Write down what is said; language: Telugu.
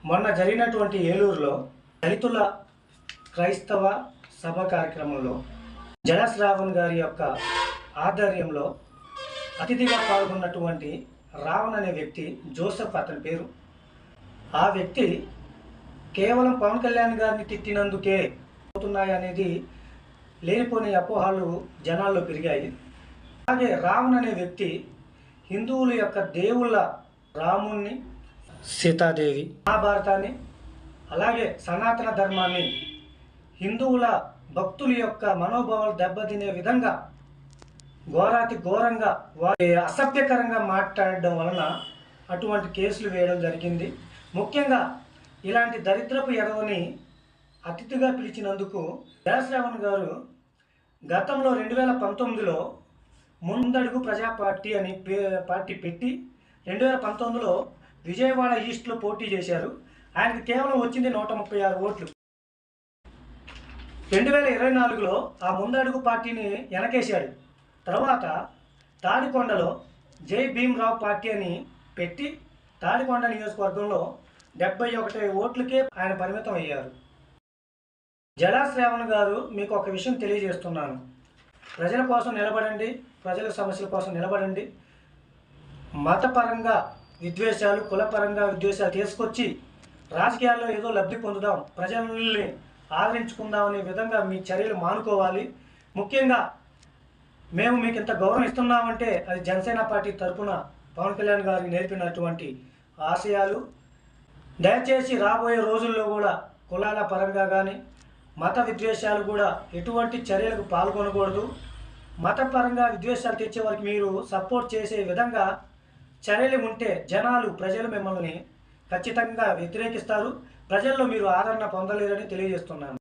మొన్న జరిగినటువంటి ఏలూరులో దళితుల క్రైస్తవ సభ కార్యక్రమంలో జలశ్రావణ్ గారి యొక్క ఆధ్వర్యంలో అతిథిగా పాల్గొన్నటువంటి రావణ్ అనే వ్యక్తి, జోసెఫ్ అతని పేరు. ఆ వ్యక్తి కేవలం పవన్ కళ్యాణ్ గారిని తిట్టినందుకే అవుతున్నాయనేది లేనిపోని అపోహలు జనాల్లో పెరిగాయి. అలాగే రావణ్ అనే వ్యక్తి హిందువుల యొక్క దేవుళ్ళ రాముణ్ణి, సీతాదేవి, మహాభారతాన్ని, అలాగే సనాతన ధర్మాన్ని, హిందువుల భక్తుల యొక్క మనోభావాలు దెబ్బతినే విధంగా ఘోరాతి ఘోరంగా అసభ్యకరంగా మాట్లాడడం వలన అటువంటి కేసులు వేయడం జరిగింది. ముఖ్యంగా ఇలాంటి దరిద్రపు ఎదవని అతిథిగా పిలిచినందుకు జయశ్రావణ్ గారు గతంలో 2019లో ముందడుగు ప్రజా పార్టీ అని పార్టీ పెట్టి 2019లో విజయవాడ ఈస్ట్లో పోటీ చేశారు. ఆయనకు కేవలం వచ్చింది 136 ఓట్లు. 2024లో ఆ ముందడుగు పార్టీని వెనకేశాడు. తర్వాత తాడికొండలో జై భీమ్రావ్ పార్టీ అని పెట్టి తాడికొండ నియోజకవర్గంలో 71 ఓట్లకే ఆయన పరిమితం అయ్యారు. జలశ్రావణ్ గారు, మీకు ఒక విషయం తెలియజేస్తున్నాను. ప్రజల కోసం నిలబడండి, ప్రజల సమస్యల కోసం నిలబడండి. మతపరంగా విద్వేషాలు, కులపరంగా విద్వేషాలు తీసుకొచ్చి రాజకీయాల్లో ఏదో లబ్ధి పొందుదాం, ప్రజల్ని ఆదరించుకుందాం అనే విధంగా మీ చర్యలు మానుకోవాలి. ముఖ్యంగా మేము మీకు ఇంత గౌరవం ఇస్తున్నామంటే అది జనసేన పార్టీ తరఫున పవన్ కళ్యాణ్ గారికి నేర్పినటువంటి ఆశయాలు. దయచేసి రాబోయే రోజుల్లో కూడా కులాల పరంగా కానీ మత విద్వేషాలు కూడా ఎటువంటి చర్యలకు పాల్గొనకూడదు. మతపరంగా విద్వేషాలు తెచ్చే వారికి మీరు సపోర్ట్ చేసే విధంగా చర్యలు ఉంటే ప్రజలు మిమ్మల్ని ఖచ్చితంగా వ్యతిరేకిస్తారు. ప్రజల్లో మీరు ఆదరణ పొందలేరని తెలియజేస్తున్నాను.